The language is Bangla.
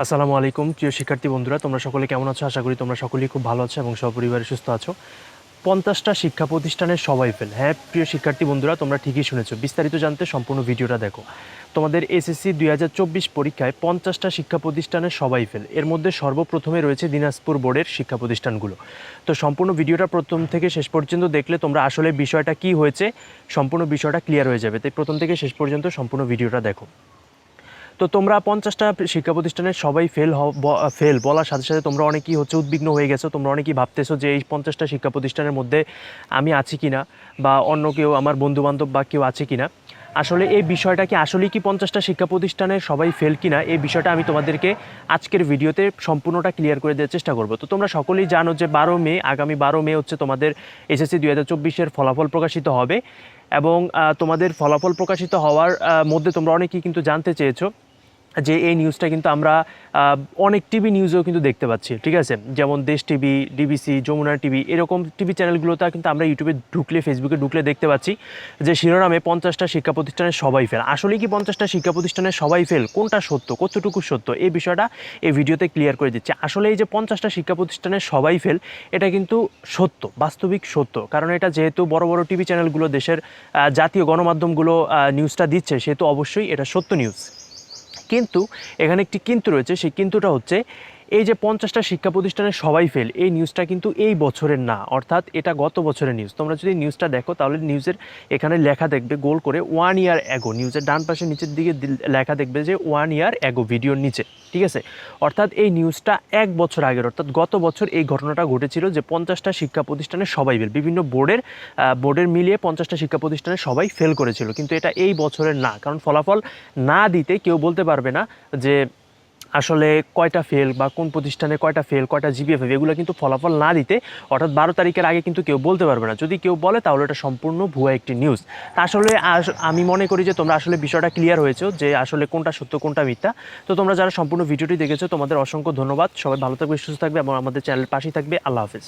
আসসালামু আলাইকুম প্রিয় শিক্ষার্থী বন্ধুরা, তোমরা সকলে কেমন আছো? আশা করি তোমরা সকলেই খুব ভালো আছো এবং সপরিবারে সুস্থ আছো। 50টা শিক্ষা প্রতিষ্ঠানের সবাই ফেল। হ্যাঁ প্রিয় শিক্ষার্থী বন্ধুরা, তোমরা ঠিকই শুনেছো। বিস্তারিত জানতে সম্পূর্ণ ভিডিওটা দেখো। তোমাদের এসএসসি 2024 পরীক্ষায় 50টা শিক্ষা প্রতিষ্ঠানের সবাই ফেল। এর মধ্যে সর্বপ্রথমে রয়েছে দিনাজপুর বোর্ডের শিক্ষা প্রতিষ্ঠানগুলো। তো সম্পূর্ণ ভিডিওটা প্রথম থেকে শেষ পর্যন্ত দেখলে তোমরা আসলে বিষয়টা কি হয়েছে সম্পূর্ণ বিষয়টা ক্লিয়ার হয়ে যাবে। তাই প্রথম থেকে শেষ পর্যন্ত সম্পূর্ণ ভিডিওটা দেখো। তো তোমরা 50টা শিক্ষা প্রতিষ্ঠানের সবাই ফেল বলার সাথে সাথে তোমরা অনেকেই উদ্বিগ্ন হয়ে গেছো। তোমরা অনেকেই ভাবতেছো যে এই 50টা শিক্ষা প্রতিষ্ঠানের মধ্যে আমি আছি কিনা, বা অন্য কেউ আমার বন্ধুবান্ধব বা কেউ আছে কিনা। আসলে এই বিষয়টা কি আসলেই কি 50টা শিক্ষা প্রতিষ্ঠানের সবাই ফেল কিনা, এই বিষয়টা আমি তোমাদেরকে আজকের ভিডিওতে সম্পূর্ণটা ক্লিয়ার করে দেওয়ার চেষ্টা করব। তো তোমরা সকলেই জানো যে আগামী 12 মে হচ্ছে তোমাদের এসএসসি 2024-এর ফলাফল প্রকাশিত হবে। এবং তোমাদের ফলাফল প্রকাশিত হওয়ার মধ্যে তোমরা অনেকেই কিন্তু জানতে চেয়েছো যে এই নিউজটা কিন্তু আমরা অনেক টিভি নিউজেও কিন্তু দেখতে পাচ্ছি, ঠিক আছে? যেমন দেশ টিভি, ডিবিসি, যমুনা টিভি, এরকম টিভি চ্যানেলগুলোতে কিন্তু আমরা ইউটিউবে ঢুকলে, ফেসবুকে ঢুকলে দেখতে পাচ্ছি যে শিরোনামে 50টা শিক্ষা প্রতিষ্ঠানের সবাই ফেল। আসলে কি 50টা শিক্ষা প্রতিষ্ঠানের সবাই ফেল? কোনটা সত্য, কতটুকু সত্য, এই বিষয়টা এই ভিডিওতে ক্লিয়ার করে দিচ্ছে। আসলে এই যে 50টা শিক্ষা প্রতিষ্ঠানের সবাই ফেল, এটা কিন্তু সত্য, বাস্তবিক সত্য। কারণ এটা যেহেতু বড় বড় টিভি চ্যানেলগুলো, দেশের জাতীয় গণমাধ্যমগুলো নিউজটা দিচ্ছে, সেহেতু অবশ্যই এটা সত্য নিউজ। কিন্তু এখানে একটি কিন্তু রয়েছে। সেই কিন্তুটা হচ্ছে এই যে 50টা শিক্ষা প্রতিষ্ঠানের সবাই ফেল, এই নিউজটা কিন্তু এই বছরের না, অর্থাৎ এটা গত বছরের নিউজ। তোমরা যদি নিউজটা দেখো তাহলে নিউজের এখানে লেখা দেখবে গোল করে 1 ইয়ার অ্যাগো। নিউজের ডান পাশে নিচের দিকে লেখা দেখবে যে 1 ইয়ার অ্যাগো, ভিডিওর নিচে, ঠিক আছে? অর্থাৎ এই নিউজটা 1 বছর আগের, অর্থাৎ গত বছর এই ঘটনাটা ঘটেছিল যে 50টা শিক্ষা প্রতিষ্ঠানের সবাই ফেল। বিভিন্ন বোর্ডের মিলিয়ে 50টা শিক্ষা প্রতিষ্ঠানের সবাই ফেল করেছিল। কিন্তু এটা এই বছরের না, কারণ ফলাফল না দিতে কেউ বলতে পারবে না যে আসলে কয়টা ফেল বা কোন প্রতিষ্ঠানে কয়টা ফেল, কয়টা জিপিএ ফেল, এগুলো কিন্তু ফলাফল না দিতে, অর্থাৎ 12 তারিখের আগে কিন্তু কেউ বলতে পারবে না। যদি কেউ বলে তাহলে এটা সম্পূর্ণ ভুয়া একটি নিউজ। তা আসলে আমি মনে করি যে তোমরা আসলে বিষয়টা ক্লিয়ার হয়েছে যে আসলে কোনটা সত্য কোনটা মিথ্যা। তো তোমরা যারা সম্পূর্ণ ভিডিওটি দেখেছো, তোমাদের অসংখ্য ধন্যবাদ। সবাই ভালো থাকবে, সুস্থ থাকবে এবং আমাদের চ্যানেলের পাশেই থাকবে। আল্লাহ হাফেজ।